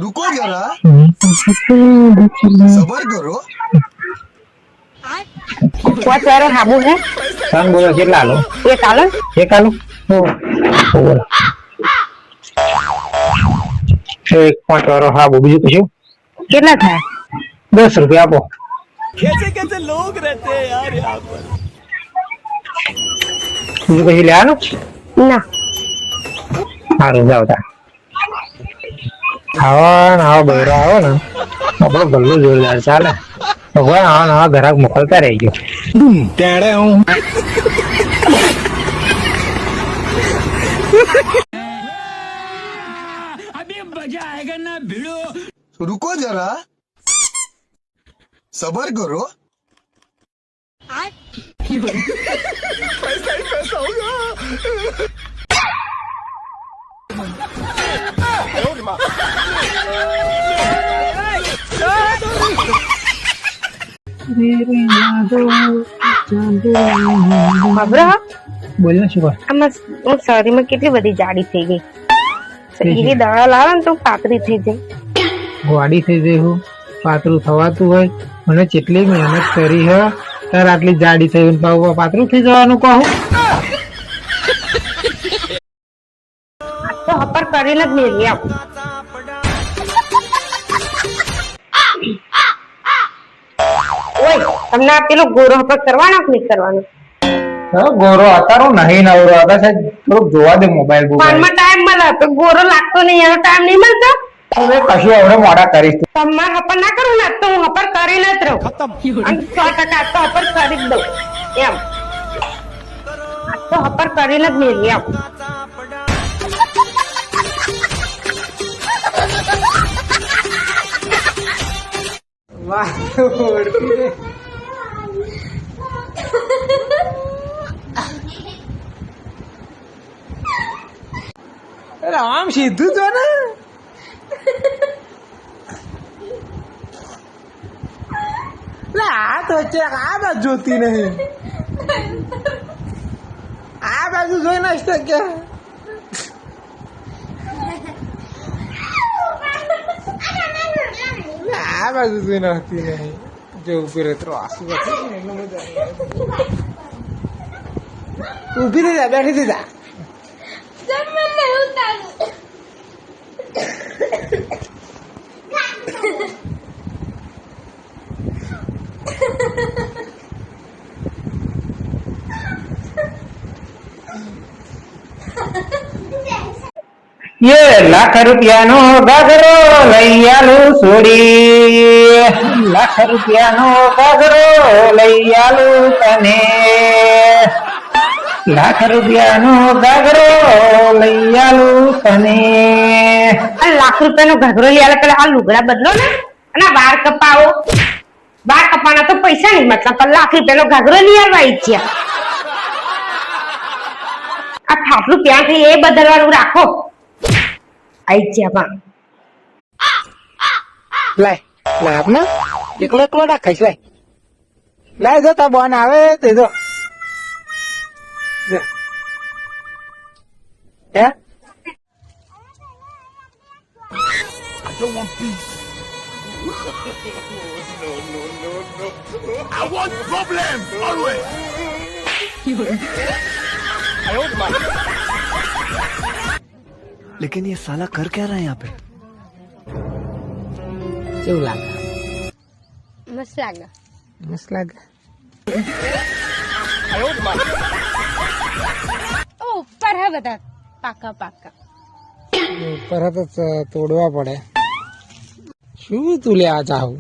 रुको जरा सबर करो પાંચ વાર હાબુ હે સંગ બોલો કેટલા લો એક આલો એક આલો બોલો એક 5 વાળો હાબુ બીજું કશું કેટલા થાય 10 રૂપિયા આપો कैसे कैसे लोग रहते हैं यार यहाँ पर। બીજું કશું લેવાનું ના સારું જાવ તા આવો બૈરો આવો ને આપણો ગલ્લો જોરદાર ચાલે ભગવાન આવા ગ્રાહક મોકલતા રહેજો टेढ़े हूँ अभी मजा आएगा ना भिड़ो। रुको जरा सबर करो ખબર બોલ ને શું આમાં શરીરમાં કેટલી બધી જાડી થઈ ગઈ એવી દવા લાવે ને તો પાતળી થઈ જાય વાડી થઈ જાય હું પાતળું થવાતું હોય મને કેટલી મહેનત કરી હે તાર આટલી જાડી થઈ પાતળું થઈ જવાનું કહું તો હપર કરીને જ મેળવી આપ ઓય તમને આ પેલો ગોરો હપર કરવાનો કે નહીં કરવાનો ગોરો અતારો નહીં નવરો હતા સાહેબ થોડુંક જોવા દે મોબાઈલ ફોનમાં ટાઈમ મળે તો ગોરો લાગતો નહીં એનો ટાઈમ નહીં મળતો હવે કશું હવે મોડા કરીશ તમારે હપર ના કરું ને તો હું હપર કરીને જ રહું અને 100% તો હપર કરી જ દઉં એમ તો હપર કરીને જ મેળવી આપ આમ સીધું જો ને આ તો ચેક આ બાજુ જોતી નહીં આ બાજુ જોઈ નાખતો કે આ બાજુ જોઈ નાખતી નહીં જો ઉભી રહે તો આસુ ઉભી થઈ જા બેઠી થઈ જા ये लाख रुपयानो गागरो लई आलू सोडी लाख रुपयानो गागरो लई आलू तने लाख रुपयानो गागरो लई आलू તને લાખ રૂપિયાનો ઘાઘરો લઈ આલે પેલા આ લુગડા બદલો ને અને વાળ કપાવો વાળ કપાના તો પૈસા નહીં મતલબ પણ લાખ રૂપિયાનો ઘાઘરો લઈ આવવા ઈચ્છ્યા આ ફાટલું ત્યાં થઈ એ બદલવાનું રાખો ઈચ્છ્યા પણ લાય લાય આપને એકલો એકલો રાખીશ લાય લાય જો તા બોન આવે તે જો હે I want problem always. लेकिन ये साला कर क्या रहा है यहाँ पे? કેવું લાગે મસ્ત લાગે મસ્ત લાગે ઓ ઉપર હે બધા પાકા પાકા ઉપર તો તોડવા પડે શું તું લે આ ચાહું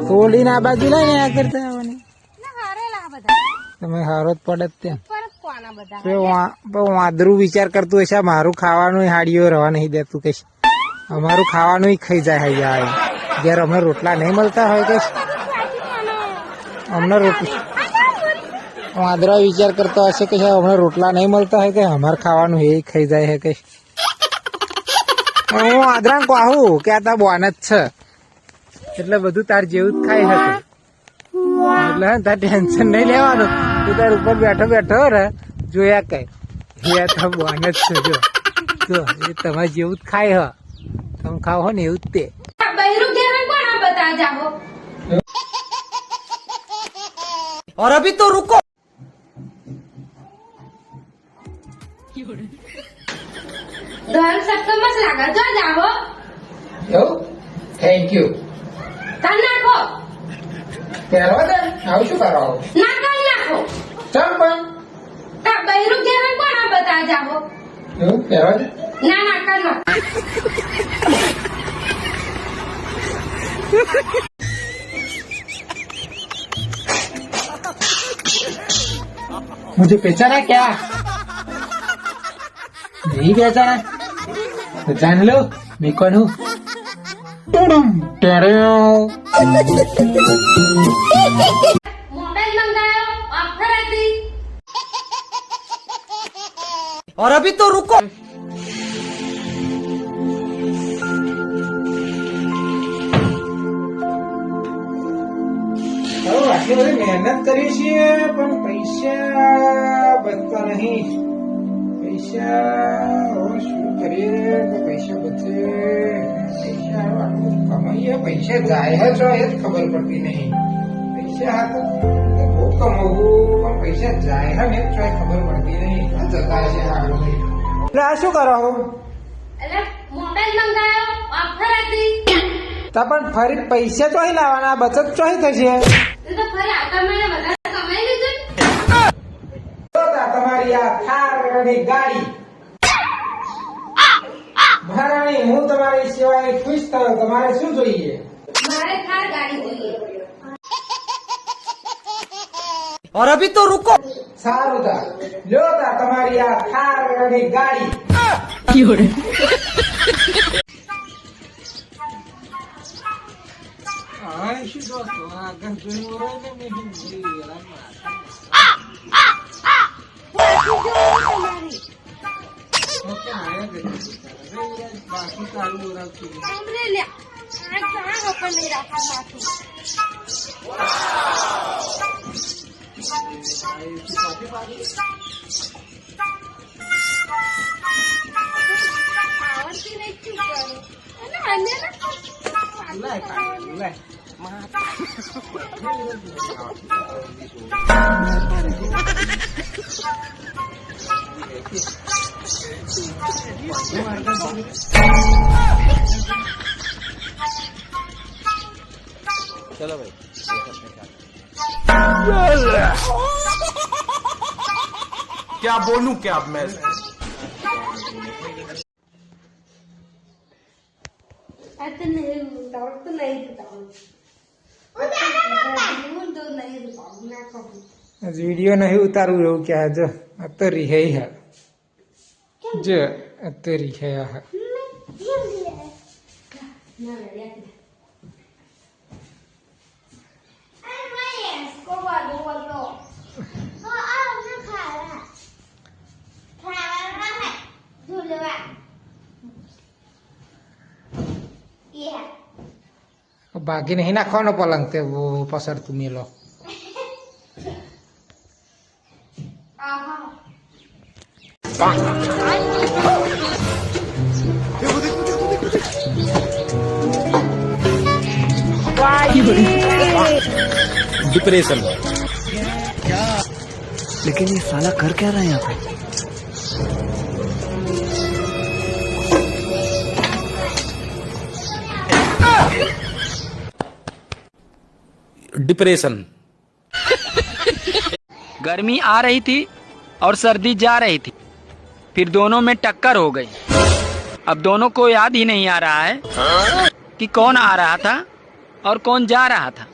તોડીને આ બાજુ લઈને આ કરતા આવવાની તમે હારો જ પડે જ ત્યાં વાંદરું વિચાર કરતું હશે મારું ખાવાનું હાડીઓ રવા નહીં દેતું કઈ અમારું ખાવાનું ખાઈ જાય જયારે અમને રોટલા નહીં મળતા હોય કે અમને રોટલા વાંદરા વિચાર કરતો હશે કે અમને રોટલા નહીં મળતા હોય કે અમારે ખાવાનું એ ખાઈ જાય છે કે હું વાંદરા કહું કે આ તા બોન જ છે એટલે બધું તાર જેવું જ ખાઈ હતું એટલે હે ને તાર ટેન્શન નહીં લેવાનું. તું તાર ઉપર બેઠો બેઠો રે જોયા કઈ એ તો બોન જ છે. જો એ તમારે જેવું જ ખાય હ તમે ખાવ હો ને એવું જ તે. બૈરું ઘેર में कौन आप बता जाओ और अभी तो रुको घर सबको मत लगा जो जाओ એવું થેન્ક યુ. कर नाखो પહેરવા દે આવું શું કરાવો ना कर नाखो ચાલ પણ का बैरू घेर में कौन आप बता जाओ એવું પહેરવા દે. ना ना कर ना मुझे पहचाना क्या नहीं पहचाना तो जान लो मैं कौन हूँ. मोबाइल मंगायो ऑफर आती और अभी तो रुको આટલી બધી મહેનત કરીએ છીએ પણ પૈસા બચતા નહીં. પૈસા હવે શું કરીએ તો પૈસા બચે. પૈસા હવે આટલું કમાઈએ પૈસા જાય જ હોય એ જ ખબર પડતી નહીં. પૈસા તો બહુ કમાવું પણ પૈસા જાય ને જ હોય ખબર પડતી નહીં. આ જતા છે આગળ. એટલે આ શું કરો अरे मोबाइल मंगायो ऑफर आती તા પણ ફરી પૈસા ચોહી લાવવાના બચત ચોહી થશે. तो फरी आता मैंने बता कमाई लीजिए તમારી આ થારની ગાડી ભારાણી હું તમારી સેવાએ ખુશ થયો. તમારે શું જોઈએ? मारे थार गाड़ी चाहिए और अभी तो रुको સારું તા લ્યો તા તમારી આ થારની ગાડી. શું દોસ્તો આગળ જોયું હોય ને મેં બાકી તારું ઓળખતું हमरे ले आज कहाँ ओपन नहीं रखा माथी आवड़ती नहीं चुप करो ना अन्य ना चलो भाई क्या बोलूं क्या अब मैं तो नहीं डाउट तो नहीं बताऊँ तो नहीं बताऊँ मैं कहूँ વિડીયો નહીં ઉતારવું એવું કે જો આ તો રિહે હે જો આ તો રિહે હે. બાકી નહીં નાખવાનો પલંગ તે પસરતું મેલો. डिप्रेशन लेकिन ये साला कर क्या रहा है यहाँ पे डिप्रेशन गर्मी आ रही थी और सर्दी जा रही थी फिर दोनों में टक्कर हो गई. अब दोनों को याद ही नहीं आ रहा है कि कौन आ रहा था और कौन जा रहा था.